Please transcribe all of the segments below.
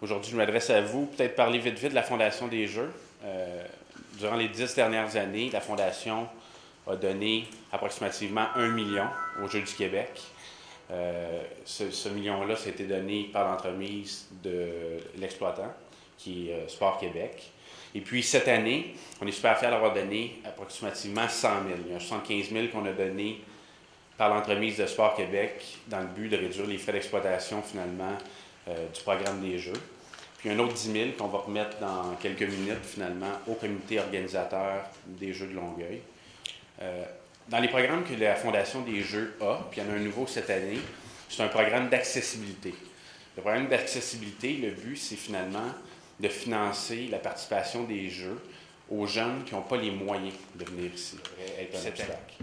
Aujourd'hui, je m'adresse à vous, peut-être parler vite de la Fondation des Jeux. Durant les 10 dernières années, la Fondation a donné approximativement 1 million aux Jeux du Québec. Ce million-là, ça a été donné par l'entremise de l'exploitant, qui est Sport Québec. Et puis, cette année, on est super fiers d'avoir donné approximativement 100 000. Il y a 75 000 qu'on a donné par l'entremise de Sport Québec dans le but de réduire les frais d'exploitation, finalement, du programme des Jeux. Puis, un autre 10 000 qu'on va remettre dans quelques minutes, finalement, au comité organisateur des Jeux de Longueuil. Dans les programmes que la Fondation des Jeux a, puis il y en a un nouveau cette année, c'est un programme d'accessibilité. Le programme d'accessibilité, le but, c'est finalement de financer la participation des Jeux aux jeunes qui n'ont pas les moyens de venir ici, être un obstacle.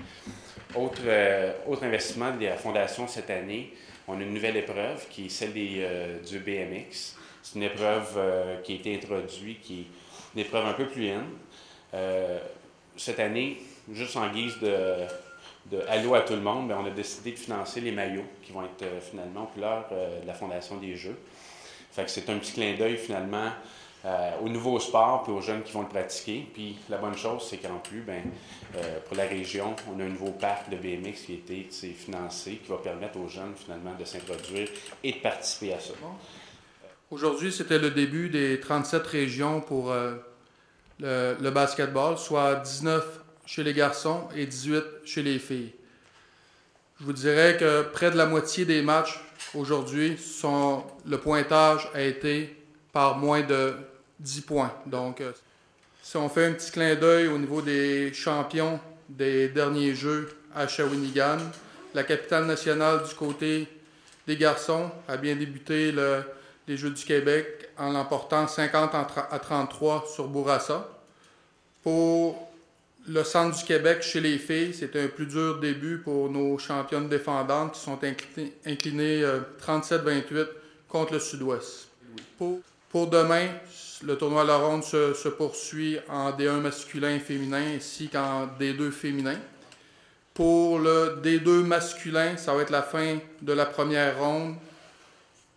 Autre investissement de la Fondation cette année, on a une nouvelle épreuve qui est celle du BMX. C'est une épreuve qui a été introduite, qui est une épreuve un peu plus cette année, juste en guise de allô à tout le monde, bien, on a décidé de financer les maillots qui vont être finalement aux couleurs de la Fondation des Jeux. Fait que c'est un petit clin d'œil finalement au nouveau sport et aux jeunes qui vont le pratiquer. Puis la bonne chose, c'est qu'en plus, pour la région, on a un nouveau parc de BMX qui a été financé, qui va permettre aux jeunes finalement de s'introduire et de participer à ça. Aujourd'hui, c'était le début des 37 régions pour le basketball, soit 19 chez les garçons et 18 chez les filles. Je vous dirais que près de la moitié des matchs aujourd'hui, le pointage a été par moins de 10 points. Donc, si on fait un petit clin d'œil au niveau des champions des derniers Jeux à Shawinigan, la capitale nationale du côté des garçons a bien débuté les Jeux du Québec en l'emportant 50 à 33 sur Bourassa. Pour le Centre du Québec chez les filles, c'était un plus dur début pour nos championnes défendantes qui sont inclinées 37-28 contre le Sud-Ouest. Pour demain, le tournoi La Ronde se poursuit en D1 masculin et féminin ainsi qu'en D2 féminin. Pour le D2 masculin, ça va être la fin de la première ronde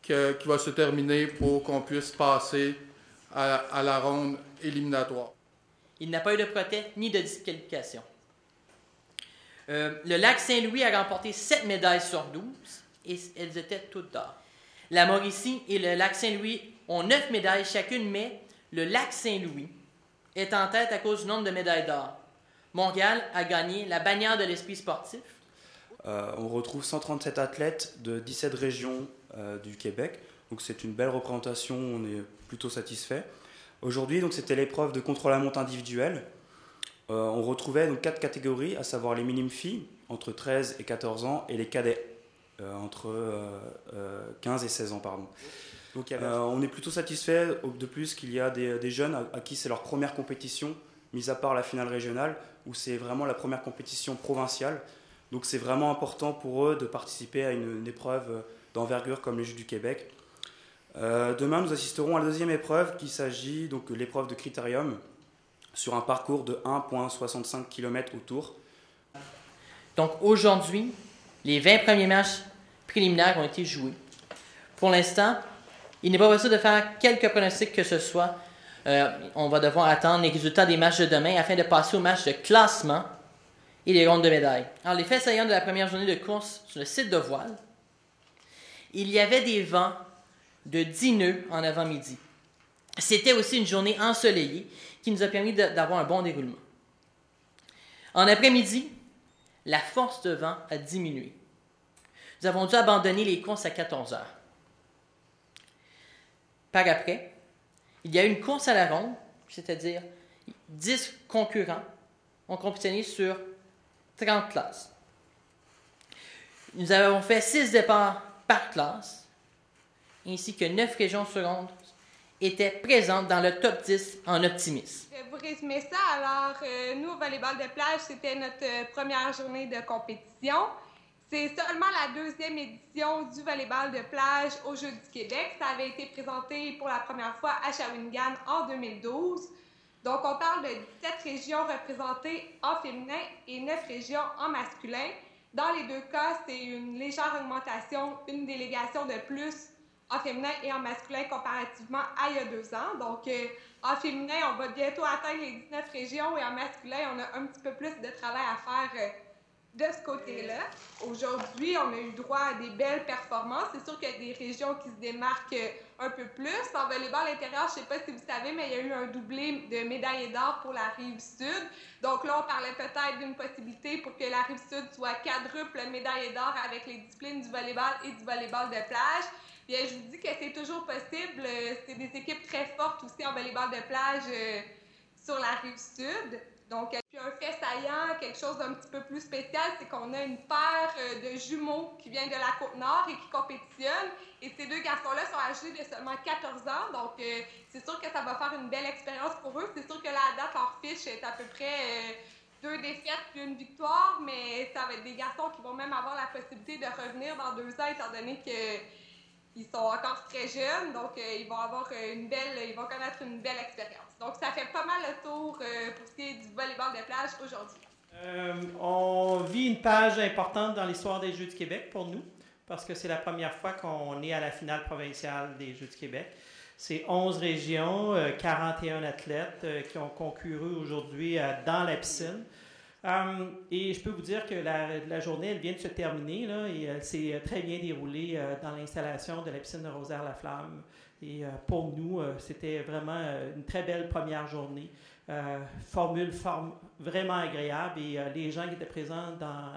qui va se terminer pour qu'on puisse passer à la ronde éliminatoire. Il n'a pas eu de protest ni de disqualification. Le lac Saint-Louis a remporté 7 médailles sur 12 et elles étaient toutes d'or. La Mauricie et le lac Saint-Louis ont 9 médailles chacune, mais le lac Saint-Louis est en tête à cause du nombre de médailles d'or. Montréal a gagné la bannière de l'esprit sportif. On retrouve 137 athlètes de 17 régions du Québec, donc c'est une belle représentation, on est plutôt satisfait. Aujourd'hui, donc, c'était l'épreuve de contre-la-montre individuelle. On retrouvait donc 4 catégories, à savoir les minimes filles, entre 13 et 14 ans, et les cadets, entre 15 et 16 ans. Pardon. Donc, on est plutôt satisfait de plus qu'il y a des jeunes à qui c'est leur première compétition, mis à part la finale régionale, où c'est vraiment la première compétition provinciale. Donc c'est vraiment important pour eux de participer à une épreuve d'envergure comme les Jeux du Québec. Demain, nous assisterons à la deuxième épreuve, qui s'agit donc de l'épreuve de critérium sur un parcours de 1,65 km autour. Donc aujourd'hui, les 20 premiers matchs préliminaires ont été joués. Pour l'instant, il n'est pas possible de faire quelques pronostics que ce soit. On va devoir attendre les résultats des matchs de demain afin de passer au match de classement et les rondes de médailles. Alors, les faits saillants de la première journée de course sur le site de voile, il y avait des vents de 10 nœuds en avant-midi. C'était aussi une journée ensoleillée qui nous a permis d'avoir un bon déroulement. En après-midi, la force de vent a diminué. Nous avons dû abandonner les courses à 14 heures. Par après, il y a eu une course à la ronde, c'est-à-dire 10 concurrents ont compétitionné sur 30 classes. Nous avons fait 6 départs par classe, ainsi que 9 régions secondes étaient présentes dans le top 10 en optimisme. Je vais vous résumer ça. Alors, nous, au volleyball de plage, c'était notre première journée de compétition. C'est seulement la deuxième édition du volleyball de plage aux Jeux du Québec. Ça avait été présenté pour la première fois à Shawinigan en 2012. Donc, on parle de 17 régions représentées en féminin et 9 régions en masculin. Dans les deux cas, c'est une légère augmentation, une délégation de plus en féminin et en masculin comparativement à il y a 2 ans. Donc, en féminin, on va bientôt atteindre les 19 régions et en masculin, on a un petit peu plus de travail à faire de ce côté-là. Aujourd'hui, on a eu droit à des belles performances. C'est sûr qu'il y a des régions qui se démarquent un peu plus. En volleyball intérieur, je ne sais pas si vous savez, mais il y a eu un doublé de médailles d'or pour la Rive-Sud. Donc là, on parlait peut-être d'une possibilité pour que la Rive-Sud soit quadruple médaille d'or avec les disciplines du volleyball et du volleyball de plage. Bien, je vous dis que c'est toujours possible. C'est des équipes très fortes aussi en volleyball de plage sur la Rive-Sud. Donc, puis un fait saillant, quelque chose d'un petit peu plus spécial, c'est qu'on a une paire de jumeaux qui vient de la Côte-Nord et qui compétitionnent. Et ces 2 garçons-là sont âgés de seulement 14 ans. Donc, c'est sûr que ça va faire une belle expérience pour eux. C'est sûr que là, à date, leur fiche est à peu près 2 défaites puis 1 victoire. Mais ça va être des garçons qui vont même avoir la possibilité de revenir dans 2 ans, étant donné qu'ils sont encore très jeunes, donc ils vont avoir ils vont connaître une belle expérience. Donc ça fait pas mal le tour pour ce qui est du volleyball de plage aujourd'hui. On vit une page importante dans l'histoire des Jeux du Québec pour nous, parce que c'est la première fois qu'on est à la finale provinciale des Jeux du Québec. C'est 11 régions, 41 athlètes qui ont concouru aujourd'hui dans la piscine. Et je peux vous dire que la journée, elle vient de se terminer là, et elle s'est très bien déroulée dans l'installation de la piscine de Rosaire-la-Flamme. Et pour nous, c'était vraiment une très belle première journée. Formule vraiment agréable et les gens qui étaient présents dans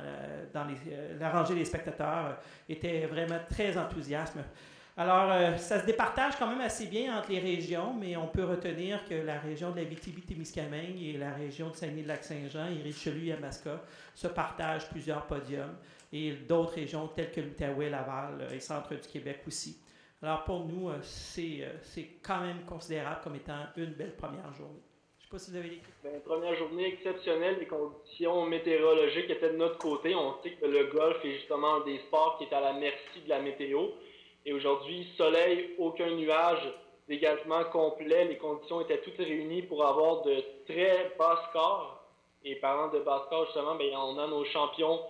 la rangée des spectateurs étaient vraiment très enthousiastes. Alors, ça se départage quand même assez bien entre les régions, mais on peut retenir que la région de la Abitibi-Témiscamingue et la région de Saguenay-Lac-Saint-Jean et Richelieu et Yamaska se partagent plusieurs podiums, et d'autres régions telles que l'Outaouais, Laval et Centre du Québec aussi. Alors, pour nous, c'est quand même considérable comme étant une belle première journée. Je ne sais pas si vous avez des questions. Première journée exceptionnelle, les conditions météorologiques étaient de notre côté. On sait que le golf est justement un des sports qui est à la merci de la météo. Et aujourd'hui, soleil, aucun nuage, dégagement complet. Les conditions étaient toutes réunies pour avoir de très bas scores. Et parlant de bas scores, justement, bien, on a nos champions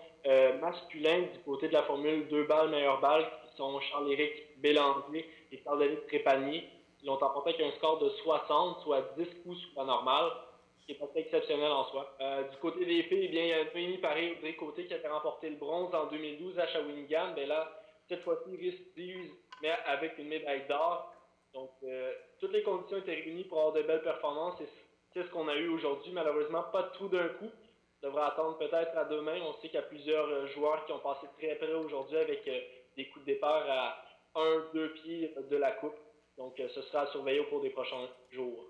masculins du côté de la formule 2 balles, meilleure balle, qui sont Charles-Éric Bélanger et Charles-Éric Trépanier. Ils l'ont emporté avec un score de 60, soit 10 coups sous la normale, ce qui est assez exceptionnel en soi. Du côté des filles, eh bien, il y a Noémie Paré-Audrey Côté qui a remporté le bronze en 2012 à Shawinigan. Bien là, cette fois-ci, récidive, mais avec une médaille d'or. Donc, toutes les conditions étaient réunies pour avoir de belles performances et c'est ce qu'on a eu aujourd'hui. Malheureusement, pas tout d'un coup. On devrait attendre peut-être à demain. On sait qu'il y a plusieurs joueurs qui ont passé très près aujourd'hui avec des coups de départ à 1-2 pieds de la coupe. Donc, ce sera à surveiller au cours des prochains jours.